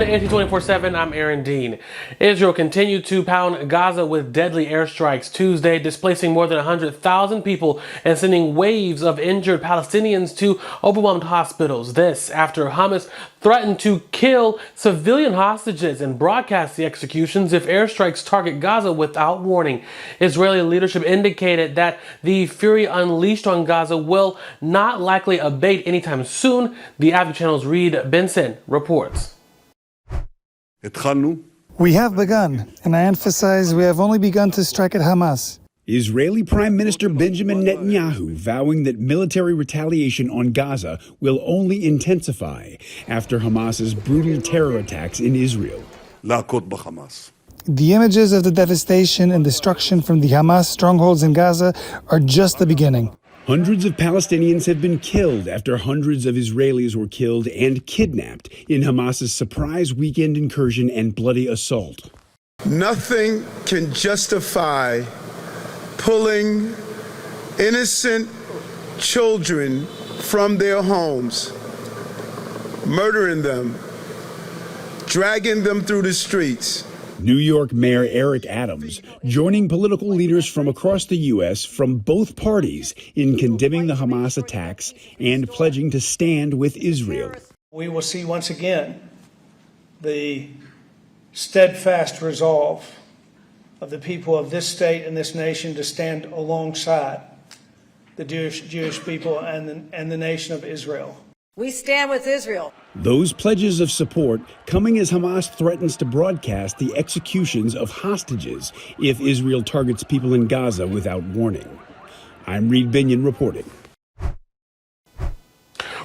to AT 24/7, I'm Aaron Dean. Israel continued to pound Gaza with deadly airstrikes Tuesday, displacing more than 100,000 people and sending waves of injured Palestinians to overwhelmed hospitals. This after Hamas threatened to kill civilian hostages and broadcast the executions if airstrikes target Gaza without warning. Israeli leadership indicated that the fury unleashed on Gaza will not likely abate anytime soon. The Advocate Channel's Reed Benson reports. We have begun, and I emphasize we have only begun to strike at Hamas. Israeli Prime Minister Benjamin Netanyahu vowing that military retaliation on Gaza will only intensify after Hamas's brutal terror attacks in Israel. The images of the devastation and destruction from the Hamas strongholds in Gaza are just the beginning. Hundreds of Palestinians have been killed after hundreds of Israelis were killed and kidnapped in Hamas's surprise weekend incursion and bloody assault. Nothing can justify pulling innocent children from their homes, murdering them, dragging them through the streets. New York Mayor Eric Adams joining political leaders from across the U.S. from both parties in condemning the Hamas attacks and pledging to stand with Israel. We will see once again the steadfast resolve of the people of this state and this nation to stand alongside the Jewish people and the nation of Israel. We stand with Israel. Those pledges of support coming as Hamas threatens to broadcast the executions of hostages if Israel targets people in Gaza without warning. I'm Reed Binion reporting.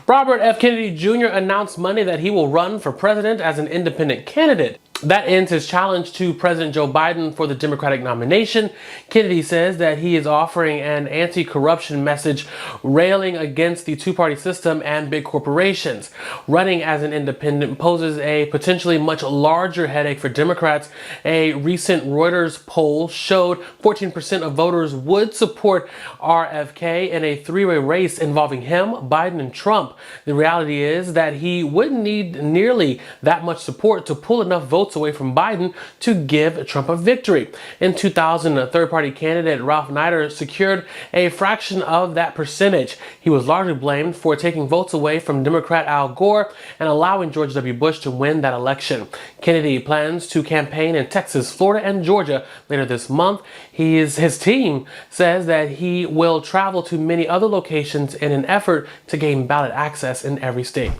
Robert F. Kennedy Jr. announced Monday that he will run for president as an independent candidate. That ends his challenge to President Joe Biden for the Democratic nomination. Kennedy says that he is offering an anti-corruption message railing against the two-party system and big corporations. Running as an independent poses a potentially much larger headache for Democrats. A recent Reuters poll showed 14% of voters would support RFK in a three-way race involving him, Biden, and Trump. The reality is that he wouldn't need nearly that much support to pull enough votes away from Biden to give Trump a victory. In 2000, a third-party candidate, Ralph Nader, secured a fraction of that percentage. He was largely blamed for taking votes away from Democrat Al Gore and allowing George W. Bush to win that election. Kennedy plans to campaign in Texas, Florida, and Georgia later this month. His team says that he will travel to many other locations in an effort to gain ballot access in every state.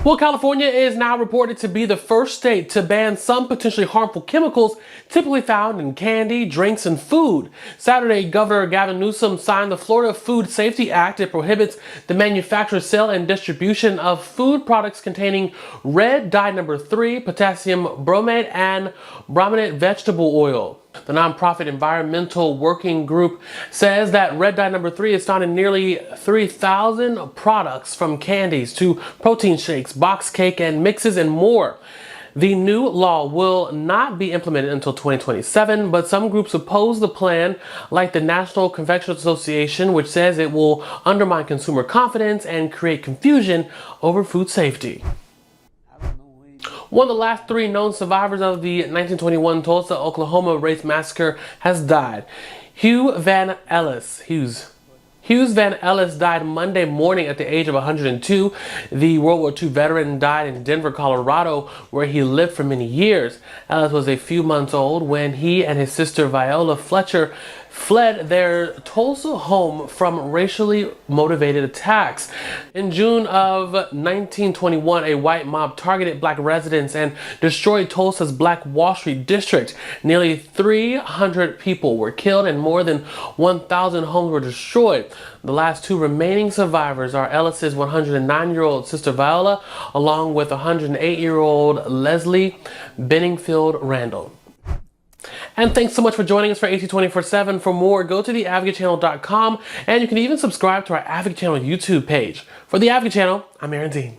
Well, California is now reported to be the first state to ban some potentially harmful chemicals typically found in candy, drinks, and food. Saturday, Governor Gavin Newsom signed the Florida Food Safety Act. It prohibits the manufacture, sale, and distribution of food products containing red dye number 3, potassium bromate, and brominate vegetable oil. The nonprofit Environmental Working Group says that red dye number 3 is found in nearly 3,000 products, from candies to protein shakes, box cake, and mixes, and more. The new law will not be implemented until 2027, but some groups oppose the plan, like the National Confectionery Association, which says it will undermine consumer confidence and create confusion over food safety. One of the last 3 known survivors of the 1921 Tulsa, Oklahoma race massacre has died. Hughes Van Ellis died Monday morning at the age of 102. The World War II veteran died in Denver, Colorado, where he lived for many years. Ellis was a few months old when he and his sister Viola Fletcher fled their Tulsa home from racially motivated attacks. In June of 1921, a white mob targeted black residents and destroyed Tulsa's Black Wall Street district. Nearly 300 people were killed and more than 1,000 homes were destroyed. The last 2 remaining survivors are Ellis's 109-year-old sister Viola, along with 108-year-old Leslie Benningfield Randall. And thanks so much for joining us for AT 24/7. For more, go to theadvocatechannel.com, and you can even subscribe to our Advocate Channel YouTube page. For the Advocate Channel, I'm Aaron Dean.